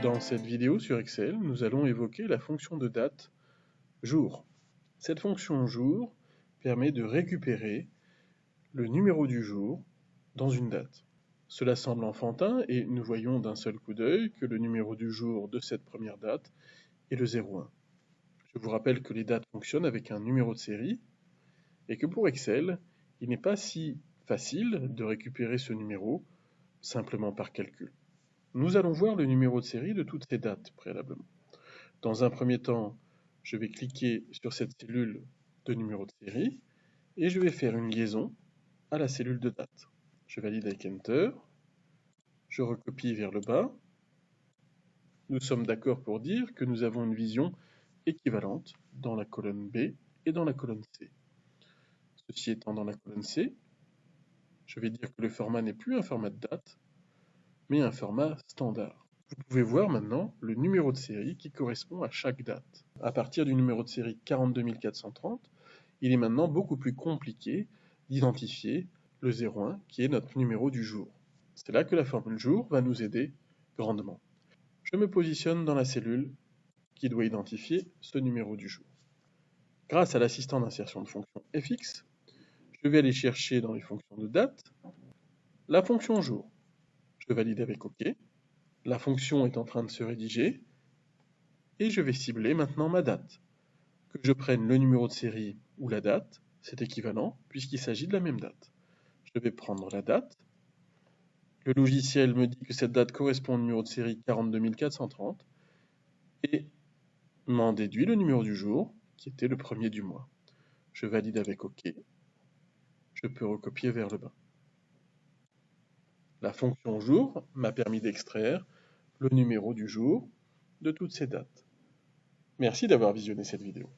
Dans cette vidéo sur Excel, nous allons évoquer la fonction de date jour. Cette fonction jour permet de récupérer le numéro du jour dans une date. Cela semble enfantin et nous voyons d'un seul coup d'œil que le numéro du jour de cette première date est le 01. Je vous rappelle que les dates fonctionnent avec un numéro de série et que pour Excel, il n'est pas si facile de récupérer ce numéro simplement par calcul. Nous allons voir le numéro de série de toutes ces dates préalablement. Dans un premier temps, je vais cliquer sur cette cellule de numéro de série et je vais faire une liaison à la cellule de date. Je valide avec Enter, je recopie vers le bas. Nous sommes d'accord pour dire que nous avons une vision équivalente dans la colonne B et dans la colonne C. Ceci étant dans la colonne C, je vais dire que le format n'est plus un format de date, mais un format standard. Vous pouvez voir maintenant le numéro de série qui correspond à chaque date. À partir du numéro de série 42430, il est maintenant beaucoup plus compliqué d'identifier le 01 qui est notre numéro du jour. C'est là que la formule jour va nous aider grandement. Je me positionne dans la cellule qui doit identifier ce numéro du jour. Grâce à l'assistant d'insertion de fonction fx, je vais aller chercher dans les fonctions de date la fonction jour. Je valide avec OK. La fonction est en train de se rédiger et je vais cibler maintenant ma date. Que je prenne le numéro de série ou la date, c'est équivalent puisqu'il s'agit de la même date. Je vais prendre la date. Le logiciel me dit que cette date correspond au numéro de série 42430 et m'en déduit le numéro du jour qui était le premier du mois. Je valide avec OK. Je peux recopier vers le bas. La fonction jour m'a permis d'extraire le numéro du jour de toutes ces dates. Merci d'avoir visionné cette vidéo.